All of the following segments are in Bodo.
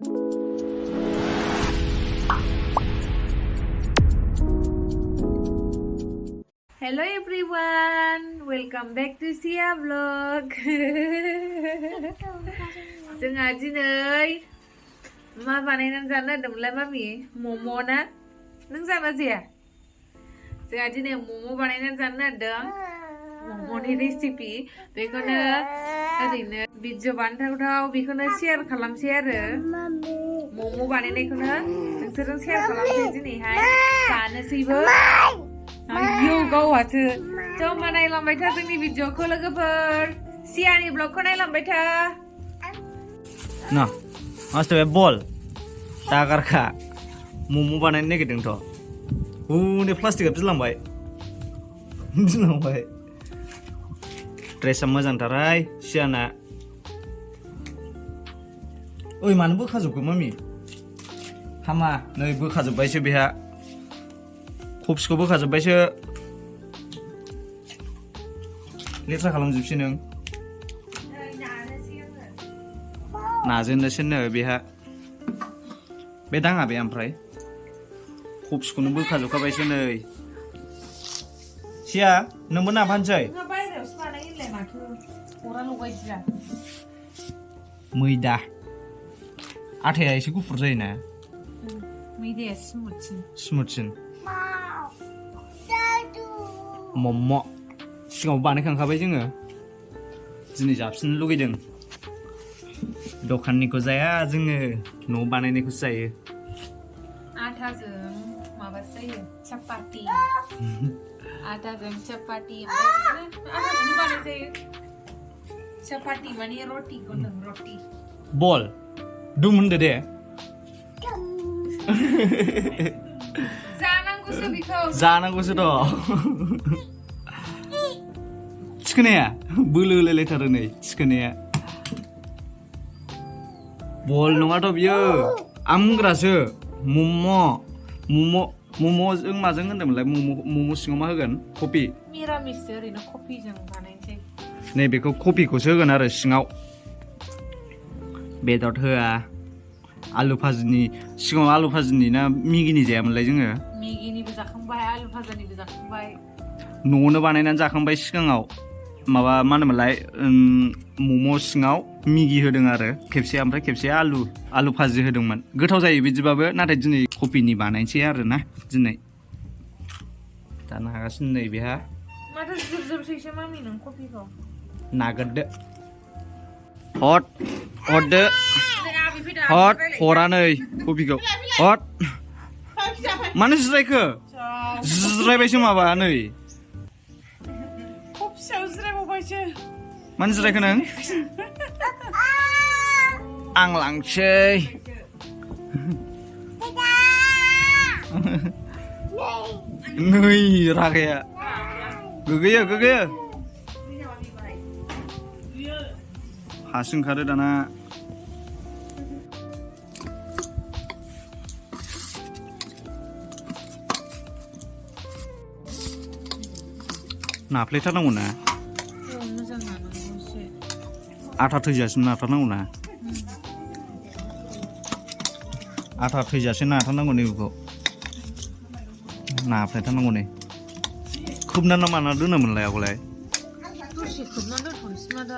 Hello everyone, welcome back to Sia Vlog. जोंहा दिनै मा बानायनानै जानो नागिरदोंमोनलाय मामि? मम' ना? नों जाना जाया? जोंहा दिनै मम' बानायनानै जानो नागिरदों। मम'नि रेसिपि बेखौनो ओरैनो भिडिअ बानायथावथाव बेखौनो शेयार खालामसै आरो मम' बानायनायखौनो नोंसोरजों शेयार खालामसै दिनैहाय जानोसैबो। आयौ गावहासो थ' होमबा नायलांबाय था जोंनि भिडिअखौ लोगोफोर सियानि ब्लगखौ नायलांबाय था। ना मास्टर बल दागारखा मम' बानायनो नागिरदोंथ' हनै प्लास्टिकआ बिलांबाय ड्रेसा मोजांथारहाय सियाना। ओइ मानो बोखाजोबखो मामि? हामा नै बोखाजोब्बायसो बेहा कफिखौ बोखाजोब्बायसो लेथ्रा खालामजोबसै नों। नाजोंनोसैनो बेहा बे दाङा बे ओमफ्राय कफिखौनो बोखाजोबखाबायसो नै। सिया नोंबो नाफानोसै? मैदा आथाया एसे गुफुर जायोना मैदाया स्मुथसिन। मम' सिगाङाव बानायखांखाबाय जोङो दिनै जाफिननो लुगैदों। दखाननिखौ जाया जोङो न'आव बानायनायखौसो जायो। आटाजों माबासो जायो चापाति आटाजों चापाति आटाजों बानाय जायो चापाति माने रटिखौ होनदों रटि। बल दुम होनदो दे। जानांगौसो बेखौ जानांगौसो थ' थिखोनाया बोलो होलायलायथारो नै थिखोनाया। बल नङाथ' बियो आमग्रासो मम'जों माजों होनदोंमोनलाय? मम' सिङाव मा होगोन? कफि मिरामिससो ओरैनो कफिजों बानायनोसै। नै बेखौ कफिखौसो होगोन आरो सिङाव बेदर होआ। आलु भाजिनि सिगाङाव आलु भाजिनि ना मिगिनि जायामोनलाय जोङो? मिगिनिबो जाखांबाय आलु भाजानिबो जाखांबाय। न'आवनो बानायनानै जाखांबाय सिगाङाव माबा मा होनोमोनलाय मम' सिङाव मिगि होदों आरो खेबसे ओमफ्राय खेबसे आलु भाजि होदोंमोन। गोथाव जायो बिदिबाबो नाथाय दिनै कफिनि बानायनोसै आरो ना दिनै जानो हागासिनो नै बेहा। माथो जोबजोबसैसो मामि नों कफिखौ नागिरदो हरदो हरा नै कफिखौ हट। मानो जिरायखो? जिरायबायसो माबा नै मानो जिरायखो नों? आं लांसै नै रागाया गोगोयो हासो ओंखारो दाना। नाफ्लेथारनांगौ ना आथा थैजासिम नाथारनांगौ ना आथा थैजासिम नाथारनांगौ नै बेखौ नाफ्लेथारनांगौ नै। खोबनानै माना दोनोमोनलाय आगोलाय? दसे खोबना दोनथ'नोसै मा दा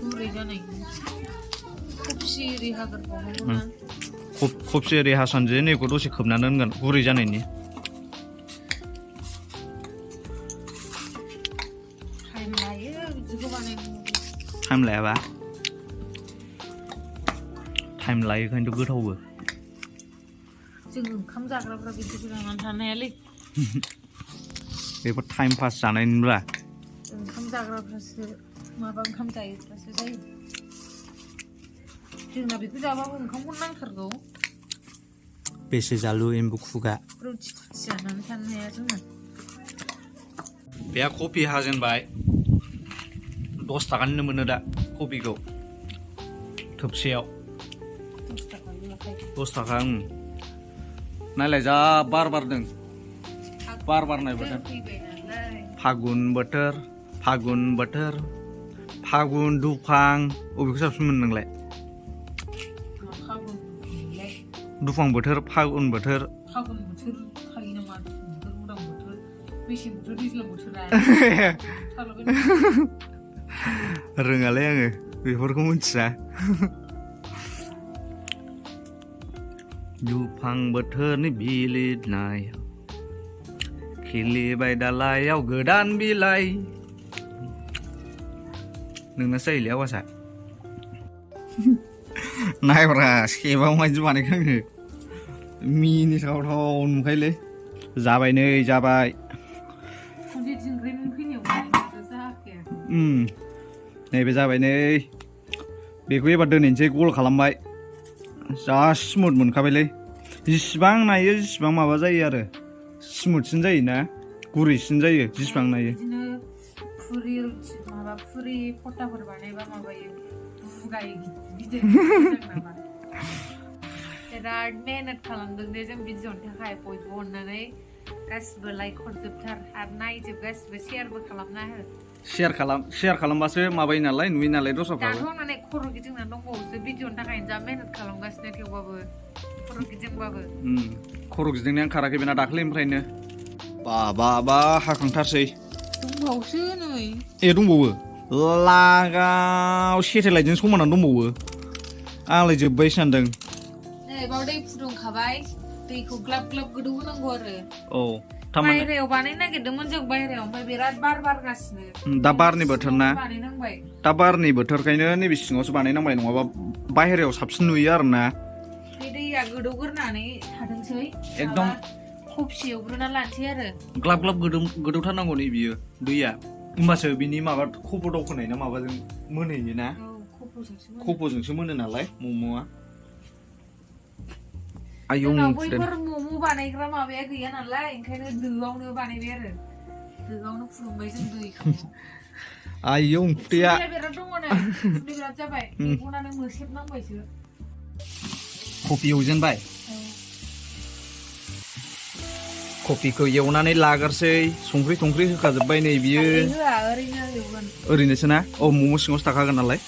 गुरै जानायनि खफि एरि हाग्रोबावनांगौना। खफि एरि हासानजो नैखौ दसे खोबना दोनगोन गुरै जानायनि। टाइम लायाबा? टाइम लायो ओंखायनोथ' गोथावबो। जों ओंखाम जाग्राफ्रा बिदिखौ जानानै थानो हायालै। बेफोर टाइम पास जानायनिब्रा। ओंखाम जाग्राफ्रासो माबा ओंखाम जायोफ्रासो जायो। जोंना बेखौ जाबाबो ओंखामखौ नांथारगौ। बेसे जालु एम्बु खुगा। रुथि थुथि जानानै थानो हाया जोंना। बेहा कफि हाजेनबाय 10 थाखानिनो मोनो दा कफिखौ थोबसेयाव 10 थाखा। नायलाय जा बार बारदों बार बारनाय बोथोर फागुन बोथोर फागुन दुफां अबेखौ साबसिन मोनो नोंलाय? दुफां बोथोर फागुन बोथोर थायो नामा बोथोर उदां बोथोर मेसें बोथोर दैज्लां बोथोरा रोङालै आङो बेफोरखौ मिथिया दुफां बोथोरनि बिलिरनाय खिलिबाय दालायाव गोदान बिलाइ नोंना जायोलै आवासा नायब्रा सेबाव मायदि बानायखो आङो मिनिथावथाव नुखायोलै जाबाय नै जाबाय नैबे जाबाय नै बेखौ एबार दोनैनोसै गल खालामबाय जा स्मुथ मोनखाबायलै जेसिबां नायो जेसिबां माबा जायो आरो स्मुथसिन जायोना गुरैसिन जायो जेसिबां नायो फुरि फटाफोर बानायबा माबायो बुगायो गिदिर बिराद मेहनत खालामदों दे जों भिडिअनि थाखाय बयबो अननानै गासिबो लाइक हरजोबथार आरो नायजोब गासिबो शेयारबो खालामना हो शेयार खालामबासो माबायो नालाय नुयो नालाय दस्राफ्राबो दाथ' माने खर' गिदिंना दंबावोसो भिडिअनि थाखायनो जा मेहनत खालामगासिनो थेवबाबो खर' गिदिंबाबो खर' गिदिंनायानो खाराखै बेना दाख्लैनिफ्रायनो बा हाखांथारसै दंबावोसो नै दंबावो लागाव सेटेलाइटजों समानानै दंबावो आंलाय जोब्बाय सानदों नै बाव दै फुदुंखाबाय दैखौ ग्लाब ग्लाब गोदौ होनांगौ आरो औ थारमाने बायहेरायाव बानायनो नागिरदोंमोन जों बायहेरायाव ओमफ्राय बिराद बार बारगासिनो दा बारनि बोथोर ना बानायनांबाय दा बारनि बोथोरखायनो नैबे सिङावसो बानायनांबाय नङाबा बायहेरायाव साबसिन नुयो आरोना बे दैया गोदौगोरनानै थादोंसै एकदम खफि एवग्रोना लानोसै आरो ग्लाब ग्लाब गोदौथारनांगौ नै बियो दैया होमबासो बिनि माबा खफ' दावखोनाय ना माबाजों मोनहैयो ना खफ'जोंसो मोनो नालाय मम'आ जोंनाव बैफोर मम' बानायग्रा माबाया गैया नालाय ओंखायनो दोआवनो बानायबाय आरो दोआवनो फुदुंबाय जों दैखौ आयौ ओंख्रिया बिराद दङ नै बिराद जाबाय बेखौनानो मोसेबनांबायसो कफि एवजेनबाय कफिखौ एवनानै लागोरसै संख्रि होखाजोब्बाय नै बियो ओरैनोसो ना मम' सिङावसो थाखागोन नालाय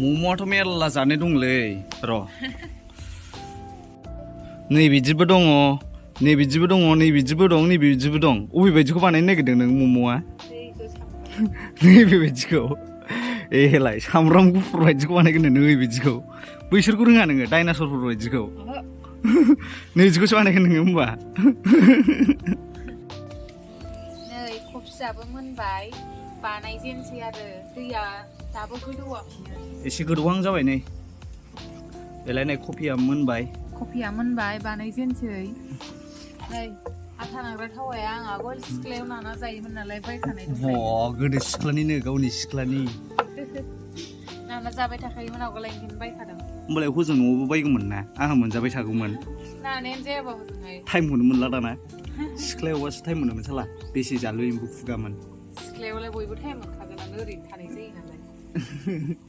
मम'आथ' मेरला जानाय दंलै र' नै बिदिबो दङ नै बिदिबो दं नै बिदिबो दं अबे बायदिखौ बानायनो नागिरदों नों मम'आ नैबेबायदिखौ एलाय सामब्राम गुफुर बायदिखौ बानायगोन नै बिदिखौ बैसोरखौ रोङा नोङो डाइनासरफोर बायदिखौ नैजिखौसो बानायगोन नोङो होमबा नै कफियाबो मोनबाय बानायजेनसै आरो दैया दाबो गोदौआखैनो एसे गोदौहां जाबाय नै बेलाय नै कफिया मोनबाय बानायजेनसै नै आथा नाग्रा थावाया आं आगोल सिख्लायाव नाना जायोमोन नालाय बायखानाय गोदो सिख्लानिनो गावनि सिख्लानि नाना जाबाय थाखायोमोन आवगाय ओंखायनो बायखादों होमबालाय हजों न'आवबो बायगौमोन ना आंहा मोनजाबाय थागौमोन नानायानो जायाबा हजोंहाय टाइमखौनो मोनला दाना सिख्लायावबासो टाइम मोनोमोन साला बेसे जालु एम्बु खुगामोन सिख्लायावलाय बयबो टाइम मोनखागोनानो ओरैनो थानाय जायो नालाय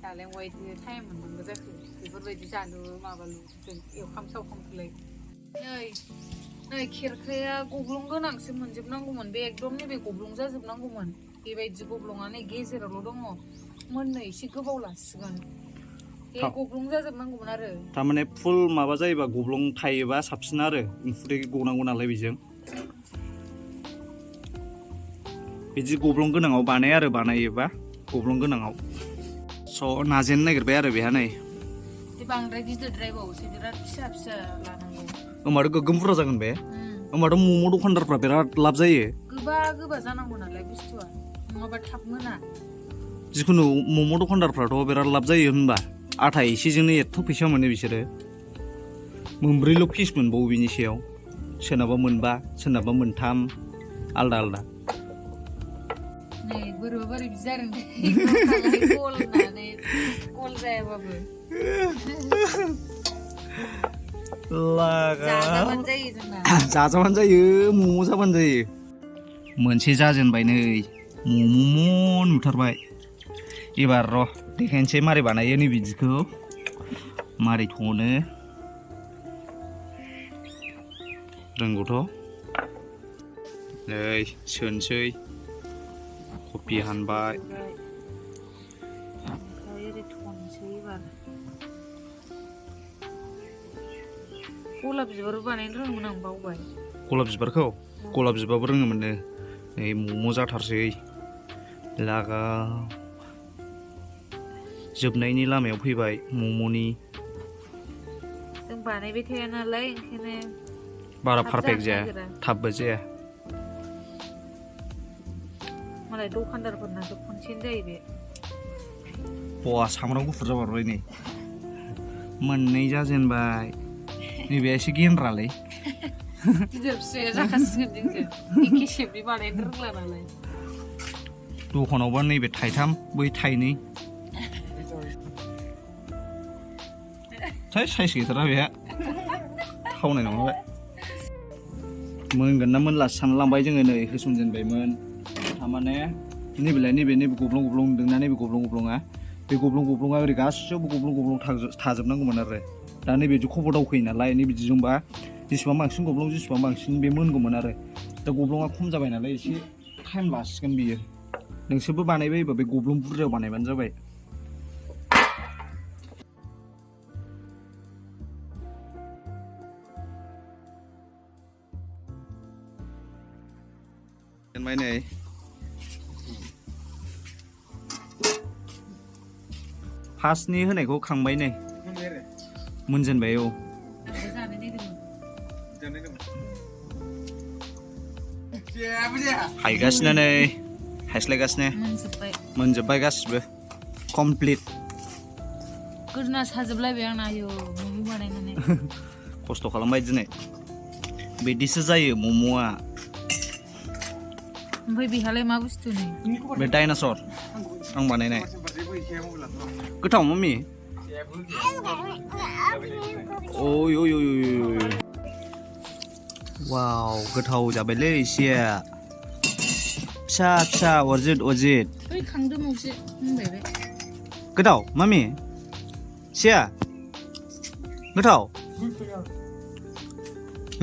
दालाय वाइट टाइम मोननांगौ जाखो बेफोरबायदि जालु माबालु जों एवखाम सावखामखौलाय नै खेरखाया गब्लं गोनांसो मोनजोबनांगौमोन बे एकदम नैबे गब्लं जाजोबनांगौमोन बेबायदि गब्लङा नै गेजेरावल' दङ मोननो एसे गोबाव लासिगोन बे गब्लं जाजोबनांगौमोन आरो थारमाने फुल माबा जायोबा गब्लं थायोबा साबसिन आरो उखुन्दै गनांगौ नालाय बेजों बिदि गब्लं गोनाङाव बानायोबा गब्लं गोनाङाव नाजेननो नागिरबाय आरो बेहा नै बांद्राय गिदिरद्रायबावसो बिराद फिसा लानांगौ होमबाथ' गोगोम बुरजा जागोन बे होमबाथ' मम' दखानदारफ्रा बिराद लाब जायो गोबा जानांगौ नालाय बुस्थुआ नङाबा थाब मोना जिखुनु मम' दखानदारफ्राथ' बिराद लाब जायो होनबा आथा एसेजोंनो एथ' फैसा मोनो बिसोरो मोनब्रैल' पिस मोनबावो बिनि सायाव सोरनाबा मोनबा सोरनाबा मोनथाम आलदा नै बोरैबा बिदि जादों गल होननानै गल जायाबाबो जाजाबानो जायो मम' जाबानो जायो मोनसे जाजेनबाय नै मम' नुथारबाय एबार र' देखायनोसै मारै बानायो नै बिदिखौ मारै थनो रोंगौथ' नै सोनोसै कफि हानबाय गलाब बिबार बानायनो रोङोमोन आं बावबाय गलाब बिबारखौ गलाब बिबारबो रोङोमोननो नै मम' जाथारसै लागा जोबनायनि लामायाव फैबाय मम'नि जों बानायबाय थाया नालाय ओंखायनो बारा पारफेक्ट जाया थाबबो जाया मालाय दखानदारफोरनासो खनसेनो जायो बे बवा सामब्राम गुफुर जाबाय नै मोननै जाजेनबाय नैबे एसे गेन्द्रालै गिदिर फिसाया जाखासिगोन जोंजों एखे शेपनि बानायनो रोंला नालाय दखानावबा नैबे थाइथाम बै थाइनै साइज गैथारा बेहा थावनाय नङा बे मोनगोन ना मोनलासो सानलांबाय जोङो नै होसनजेनबायमोन थारमाने नैबे गब्लं नुदोंना नैबे गब्लंआ बे गब्लंआ ओरै गासिबो गब्लं थाजोबनांगौमोन आरो दा नैबेदि खबर दावखोयो नालाय नैबिदिजोंबा जेसेबां बांसिन गब्लं जेसेबां बांसिन बे मोनगौमोन आरो दा गब्लंआ खम जाबाय नालाय एसे टाइम लासिगोन बियो नोंसोरबो बानायबायोबा बे गब्लं बुरजायाव बानायबानो जाबाय दोनबाय नै फार्स्टनि होनायखौ खांबाय नै मोनजेनबाय औ हायगासिनो नै हायस्लायगासिनो मोनजोब्बाय गासिबो कमप्लिट गोदोना साजोबलायबाय आंना आयौ मम' बानायनानै खस्थ' खालामबाय दिनै बिदिसो जायो मम'आ ओमफ्राय बेहालाय मा बुस्थु नै बे डाइनासर आं बानायनाय गोथाव मम्मी ओय वाव गोथाव जाबायलै एसेया फिसा अरजित बै खांदो मौसे होनबाय बे गोथाव मामि सिया गोथाव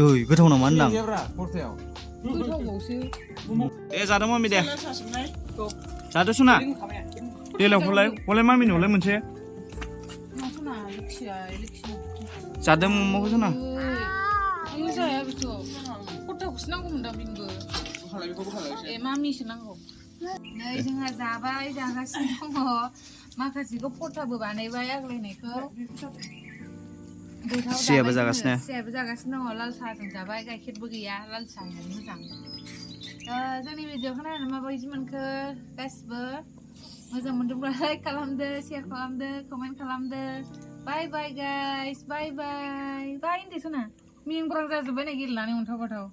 ओय गोथाव नामा होनदां गोथावबावसो दे जादो मामि दे जादो सना देलाय मामि नोलाय मोनसे जादो मम'खौ सना जाया बेथ' खथाखौसो नांगौमोन दा बिनबो ए मामिसो नांगौ नै जोंहा जाबाय जागासिनो दङ माखासेखौ फटाबो बानायबाय आग्लायनायखौ सियाबो जागासिनो दङ लाल साहाजों जाबाय गाइखेरबो गैया लाल साहायानो मोजां जोंनि भिडिअखौ नायनानै माबायदि मोनखो गासिबो मोजां मोनदोंब्ला लाइक खालामदो शेयार खालामदो कमेन्ट खालामदो बाय बाय गाइस बाय होनदो सना मिनिंब्रां जाजोब्बाय नै गेलेनानै अन्थाव बाथाव